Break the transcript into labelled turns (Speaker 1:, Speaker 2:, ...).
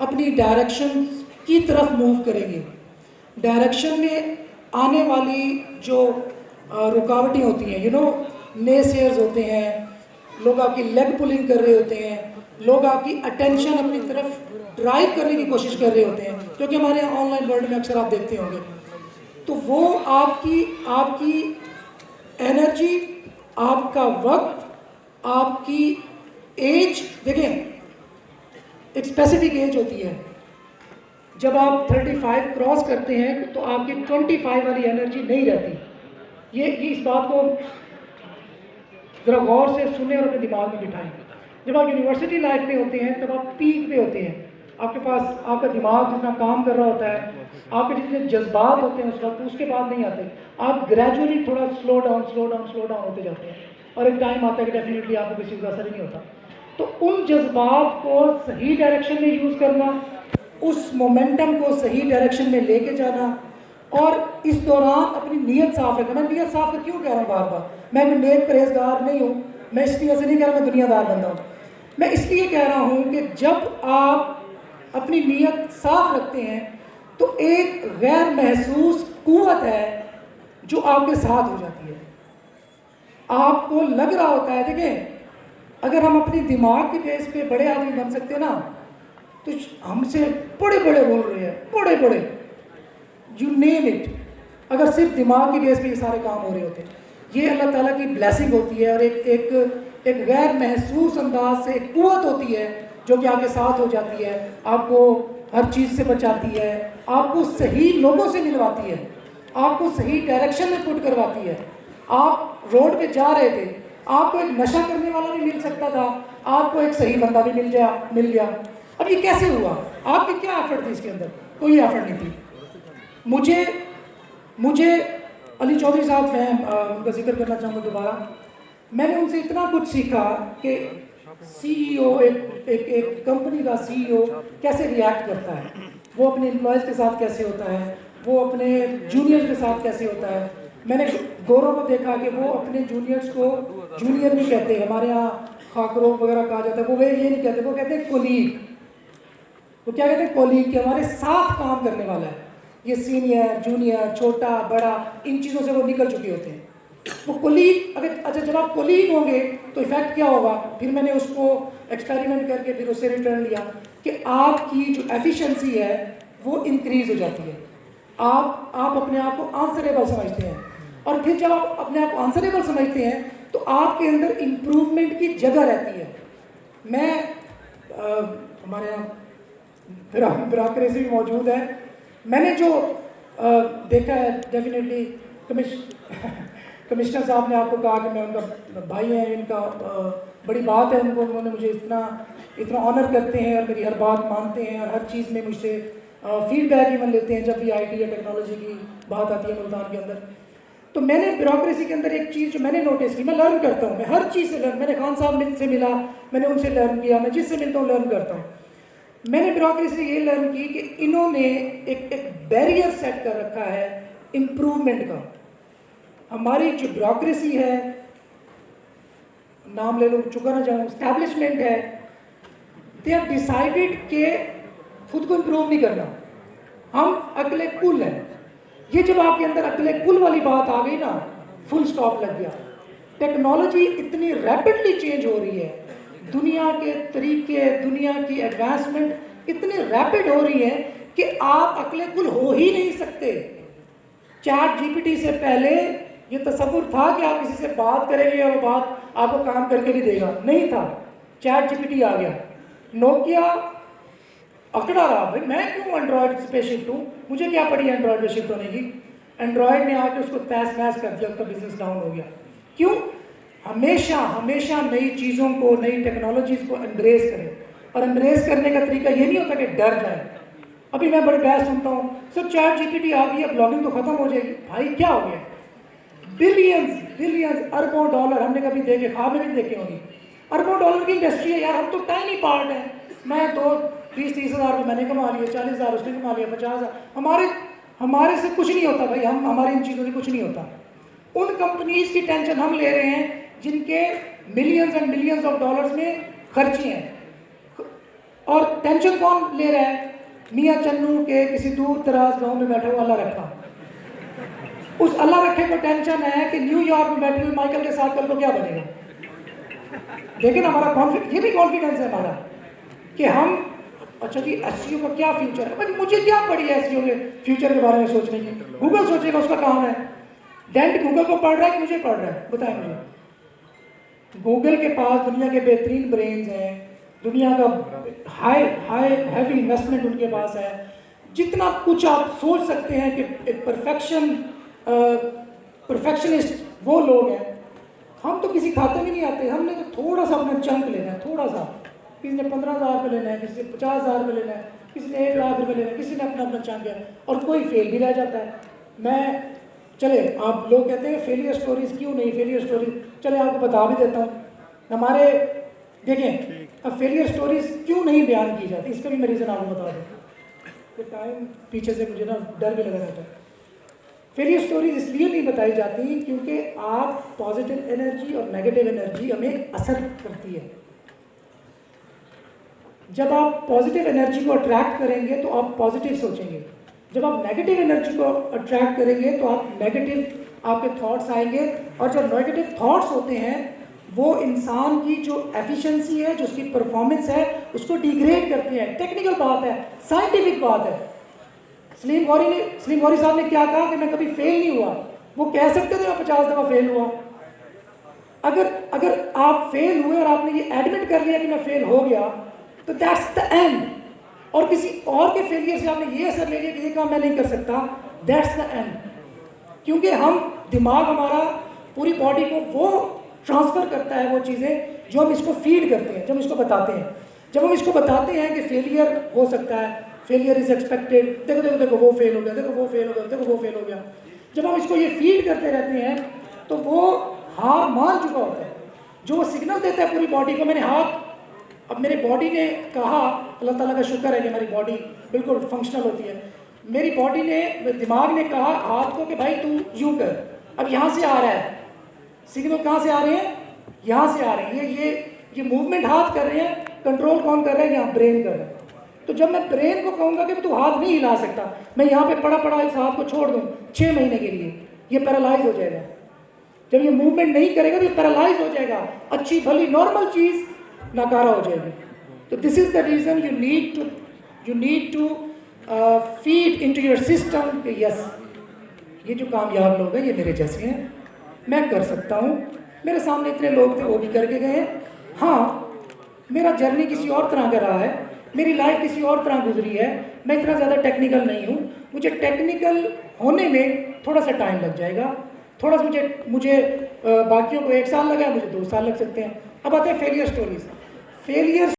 Speaker 1: अपनी डायरेक्शन की तरफ मूव करेंगे। डायरेक्शन में आने वाली जो रुकावटें होती हैं, नेसेयर्स होते हैं, लोग आपकी लेग पुलिंग कर रहे होते हैं, लोग आपकी अटेंशन अपनी तरफ ड्राइव करने की कोशिश कर रहे होते हैं, क्योंकि हमारे ऑनलाइन वर्ल्ड में अक्सर आप देखते होंगे। तो वो आपकी एनर्जी, आपका वक्त, आपकी एज, देखें एक स्पेसिफिक एज होती है। जब आप 35 क्रॉस करते हैं तो आपकी 25 वाली एनर्जी नहीं रहती। ये इस बात को ज़रा गौर से सुने और अपने दिमाग में बिठाएं। जब आप यूनिवर्सिटी लाइफ में होते हैं तब आप पीक पे होते हैं, आपके पास आपका दिमाग जितना काम कर रहा होता है, आपके जितने जज्बात होते हैं उस वक्त, उसके बाद नहीं आते। आप ग्रेजुअली थोड़ा स्लो डाउन होते जाते हैं और एक टाइम आता है कि डेफिनेटली आपको किसी का असर ही नहीं होता। तो उन जज्बात को सही डायरेक्शन में यूज़ करना, उस मोमेंटम को सही डायरेक्शन में लेके जाना, और इस दौरान अपनी नीयत साफ रखना। मैं नीयत साफ क्यों कह रहा हूँ बार बार? मैं कोई नेक परहेजगार नहीं हूँ, मैं इसलिए से नहीं कह रहा मैं दुनियादार बंदा हूँ। मैं इसलिए कह रहा हूँ कि जब आप अपनी नीयत साफ रखते हैं तो एक गैर महसूस कुव्वत है जो आपके साथ हो जाती है। आपको लग रहा होता है, देखें अगर हम अपनी दिमाग के बेस पे बड़े आदमी बन सकते ना, तो हमसे बड़े बड़े बोल रहे हैं, बड़े बड़े, यू नेम इट, अगर सिर्फ दिमाग की बेस पे ये सारे काम हो रहे होते। ये अल्लाह ताला की ब्लेसिंग होती है और एक गैर महसूस अंदाज से एक कुव्वत होती है जो कि आपके साथ हो जाती है, आपको हर चीज़ से बचाती है, आपको सही लोगों से मिलवाती है, आपको सही डायरेक्शन में पुट करवाती है। आप रोड पे जा रहे थे, आपको एक नशा करने वाला भी मिल सकता था, आपको एक सही बंदा भी मिल गया। अब ये कैसे हुआ? आपकी क्या एफर्ट थी इसके अंदर? कोई एफर्ट नहीं थी। मुझे अली चौधरी साहब, मैं उनका जिक्र करना चाहूँगा दोबारा। मैंने उनसे इतना कुछ सीखा कि सीईओ, एक कंपनी का सीईओ कैसे रिएक्ट करता है, वो अपने एम्प्लॉयज़ के साथ कैसे होता है, वो अपने जूनियर्स के साथ कैसे होता है। मैंने गौरव को देखा कि वो अपने जूनियर्स को जूनियर नहीं कहते, हमारे यहाँ खाकरों वगैरह कहा जाता है, वो ये नहीं कहते, वो कहते हैं कोलीग। वो क्या कहते हैं? कोलीग, कि हमारे साथ काम करने वाला है। ये सीनियर, जूनियर, छोटा, बड़ा, इन चीज़ों से वो निकल चुके होते हैं। वो कोलीग, अगर अच्छा जब आप कोलीग होंगे तो इफेक्ट क्या होगा? फिर मैंने उसको एक्सपेरिमेंट करके फिर उससे रिटर्न लिया कि आपकी जो एफिशिएंसी है वो इंक्रीज हो जाती है। आप अपने आप को आंसरेबल समझते हैं, और फिर जब आप अपने आप को आंसरेबल समझते हैं तो आपके अंदर इम्प्रूवमेंट की जगह रहती है। मैं हमारे यहाँ ब्यूरोक्रेसी भी मौजूद है। मैंने जो देखा है, डेफिनेटली कमिश्नर साहब ने आपको कहा कि मैं उनका भाई है, इनका बड़ी बात है उनको, उन्होंने मुझे इतना ऑनर करते हैं और मेरी हर बात मानते हैं और हर चीज़ में मुझसे फीडबैक इवन लेते हैं जब भी आईटी या टेक्नोलॉजी की बात आती है मुल्तान के अंदर। तो मैंने ब्यूरोक्रेसी के अंदर एक चीज़ जो मैंने नोटिस की, मैं लर्न करता हूँ, मैं हर चीज़ से लर्न, मैंने खान साहब से मिला, मैंने उनसे लर्न किया, मैं जिससे मिलता हूँ लर्न करता हूँ। मैंने ब्यूरोक्रेसी से ये लर्न की कि इन्होंने एक बैरियर सेट कर रखा है इम्प्रूवमेंट का। हमारी जो ब्यूरोक्रेसी है, नाम ले लो, चुका ना जाऊँ, एस्टैब्लिशमेंट है, दे हैव डिसाइडेड कि खुद को इम्प्रूव नहीं करना, हम अकले कुल हैं। ये जब आपके अंदर अकले कुल वाली बात आ गई ना, फुल स्टॉप लग गया। टेक्नोलॉजी इतनी रैपिडली चेंज हो रही है, दुनिया के तरीके, दुनिया की एडवांसमेंट इतनी रैपिड हो रही है कि आप अकले कुल हो ही नहीं सकते। चैट जीपीटी से पहले ये तसव्वुर था कि आप किसी से बात करेंगे और वो बात आपको काम करके भी देगा, नहीं था। चैट जीपीटी आ गया, नोकिया अकड़ा रहा, भाई मैं क्यों एंड्रॉयड पे शिफ्ट हूँ, मुझे क्या पड़ी एंड्रॉयड पे शिफ्ट होने की। एंड्रॉयड ने आके उसको तहस नहस कर दिया, उसका बिजनेस डाउन हो गया। क्यों? हमेशा नई चीज़ों को, नई टेक्नोलॉजीज़ को एम्ब्रेस करें, और एम्ब्रेस करने का तरीका ये नहीं होता कि डर जाए। अभी मैं बड़ी बहस सुनता हूँ, सर चैट जीपीटी आ गई है, ब्लॉगिंग तो खत्म हो जाएगी। भाई क्या हो गया? बिलियंस अरबों डॉलर हमने कभी देखे, ख्वाब में भी देखे होंगे। अरबों डॉलर की इंडस्ट्री है यार, हम तो टाइनी पार्ट है। मैं 20-30 हज़ार रुपये मैंने कमा लिए, 40,000 उसने कमा लिया, 50,000 हमारे से कुछ नहीं होता भाई, हमारी इन चीज़ों से कुछ नहीं होता। उन कंपनीज की टेंशन हम ले रहे हैं जिनके millions and millions of dollars में खर्ची हैं। और टेंशन कौन ले रहा है? मियाँ चन्नू के किसी दूर दराज गांव में बैठा हुआ अल्लाह रखा। उस अल्लाह रखे को टेंशन है कि न्यूयॉर्क में बैठे हुए माइकल के साथ कल को क्या बनेगा। देखिए ना, हमारा कॉन्फिडेंस, ये भी कॉन्फिडेंस है हमारा कि हम, अच्छा जी एसईओ का क्या फ्यूचर है, भाई मुझे क्या पड़ी है एसईओ के फ्यूचर के बारे में सोचने की, गूगल सोचेगा, उसका काम है। डेंट गूगल को पढ़ रहा है कि मुझे पढ़ रहा है, बताएं मुझे। गूगल के पास दुनिया के बेहतरीन ब्रेन्स हैं, दुनिया का हैवी इन्वेस्टमेंट उनके पास है, जितना कुछ आप सोच सकते हैं कि एक परफेक्शनिस्ट वो लोग हैं। हम तो किसी खाते में नहीं आते, हमने तो थोड़ा सा अपना चंक लेना है, थोड़ा सा। किसी ने 15,000 रुपये लेना है, किसी ने 50,000 रुपये लेना है, किसी ने 1 लाख रुपये लेना है, किसी ने अपना अपना चंक है, और कोई फेल भी रह जाता है। मैं, चले आप लोग कहते हैं फेलियर स्टोरीज क्यों नहीं, फेलियर स्टोरीज, चले आपको बता भी देता हूँ। हमारे देखें, अब फेलियर स्टोरीज क्यों नहीं बयान की जाती, इसका भी मैं रीज़न आपको बता दूँ। तो टाइम पीछे से मुझे ना डर भी लगा रहता है। फेलियर स्टोरीज इसलिए नहीं बताई जाती क्योंकि आप पॉजिटिव एनर्जी और नेगेटिव एनर्जी हमें असर करती है। जब आप पॉजिटिव एनर्जी को अट्रैक्ट करेंगे तो आप पॉजिटिव सोचेंगे, जब आप नेगेटिव एनर्जी को अट्रैक्ट करेंगे तो आप नेगेटिव आपके थॉट्स आएंगे, और जो नेगेटिव थॉट्स होते हैं वो इंसान की जो एफिशिएंसी है, जो उसकी परफॉर्मेंस है, उसको डिग्रेड करते हैं। टेक्निकल बात है, साइंटिफिक बात है। सलीम गौरी साहब ने क्या कहा कि मैं कभी फेल नहीं हुआ, वो कह सकते थे मैं 50 दफ़ा फेल हुआ। अगर आप फेल हुए और आपने ये एडमिट कर लिया कि मैं फेल हो गया, तो दैट्स द एंड। और किसी और के फेलियर से आपने ये असर ले लिया कि ये काम मैं नहीं कर सकता, दैट्स द एंड। क्योंकि हम, दिमाग हमारा पूरी बॉडी को वो ट्रांसफ़र करता है वो चीज़ें जो हम इसको फीड करते हैं, जब हम इसको बताते हैं। जब हम इसको बताते हैं कि फेलियर हो सकता है, फेलियर इज़ एक्सपेक्टेड, देखो देखो देखो वो फेल हो गया, देखो वो फेल हो गया, देखो वो फेल हो गया, जब हम इसको ये फीड करते रहते हैं तो वो हार मान चुका होता है। जो वो सिग्नल देता है पूरी बॉडी को, मैंने हाथ, अब मेरी बॉडी ने कहा, अल्लाह ताला का शुक्र है कि हमारी बॉडी बिल्कुल फंक्शनल होती है। मेरी बॉडी ने, दिमाग ने कहा हाथ को कि भाई तू यूँ कर। अब यहाँ से आ रहा है सिग्नल, कहाँ से आ रहे हैं? यहाँ से आ रहे हैं। ये मूवमेंट हाथ कर रहे हैं, कंट्रोल कौन कर रहा है? यहाँ ब्रेन कर रहा है। तो जब मैं ब्रेन को कहूँगा कि तू हाथ नहीं हिला सकता, मैं यहाँ पे पड़ा इस हाथ को छोड़ दूँ 6 महीने के लिए, ये पैरालाइज हो जाएगा। जब ये मूवमेंट नहीं करेगा तो ये पैरालाइज हो जाएगा, अच्छी भली नॉर्मल चीज़ नाकारा हो जाएगी। तो this is the reason you need to feed into your system कि यस, ये जो कामयाब लोग हैं ये मेरे जैसे हैं, मैं कर सकता हूँ। मेरे सामने इतने लोग थे वो भी करके गए हैं। हाँ, मेरा जर्नी किसी और तरह का रहा है, मेरी लाइफ किसी और तरह गुजरी है, मैं इतना ज़्यादा टेक्निकल नहीं हूँ। मुझे टेक्निकल होने में थोड़ा सा टाइम लग जाएगा, थोड़ा सा मुझे बाकियों को 1 साल लगा, मुझे 2 साल लग सकते हैं। अब आते हैं फेलियर स्टोरीज। फेलियर